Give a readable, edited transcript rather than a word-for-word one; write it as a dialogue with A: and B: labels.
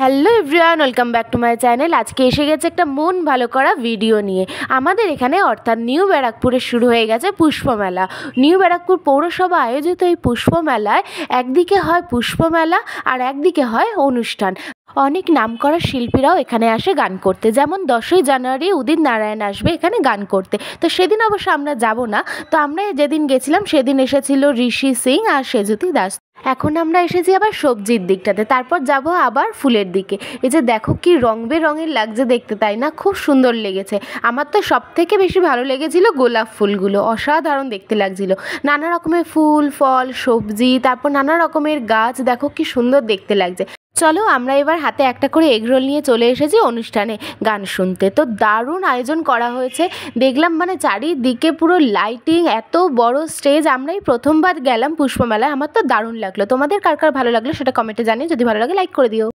A: Hello everyone, welcome back to my channel. আজকে এসে গেছে একটা মন ভালো করা ভিডিও নিয়ে। আমাদের এখানে অর্থাৎ নিউ ব্যারাকপুরে শুরু হয়ে গেছে পুষ্পমেলা। নিউ ব্যারাকপুর পৌরসভা আয়োজিত এই পুষ্পমেলায় একদিকে হয় পুষ্পমেলা আর একদিকে হয় অনুষ্ঠান। অনেক নামকরা শিল্পীরাও এখানে আসে গান করতে, যেমন 10ই জানুয়ারি উদিত নারায়ণ আসবে এখানে গান করতে। তো সেদিন অবশ্য আমরা যাব না, তো আমরা যেদিন গেছিলাম সেদিন এসেছিল ঋষি সিং আর সেজুতি দাস। এখন আমরা এসেছি আবার সবজির দিকটাতে, তারপর যাব আবার ফুলের দিকে। এই যে দেখো কি রং বেরঙের লাগছে দেখতে, তাই না? খুব সুন্দর লেগেছে। আমার তো সব থেকে বেশি ভালো লেগেছিল গোলাপ ফুলগুলো, অসাধারণ দেখতে লাগছিল। নানা রকমের ফুল ফল সবজি, তারপর নানা রকমের গাছ, দেখো কি সুন্দর দেখতে লাগছে। চলো আমরা এবার হাতে একটা করে এগরোল নিয়ে চলে এসেছি অনুষ্ঠানে গান শুনতে। তো দারুণ আয়োজন করা হয়েছে দেখলাম, মানে চারিদিকে পুরো লাইটিং, এত বড় স্টেজ। আমরাই প্রথমবার গেলাম পুষ্পমেলায়, আমার তো দারুণ লাগলো। তোমাদের কার কার ভালো লাগলো সেটা কমেন্টে জানিয়ে, যদি ভালো লাগে লাইক করে দিও।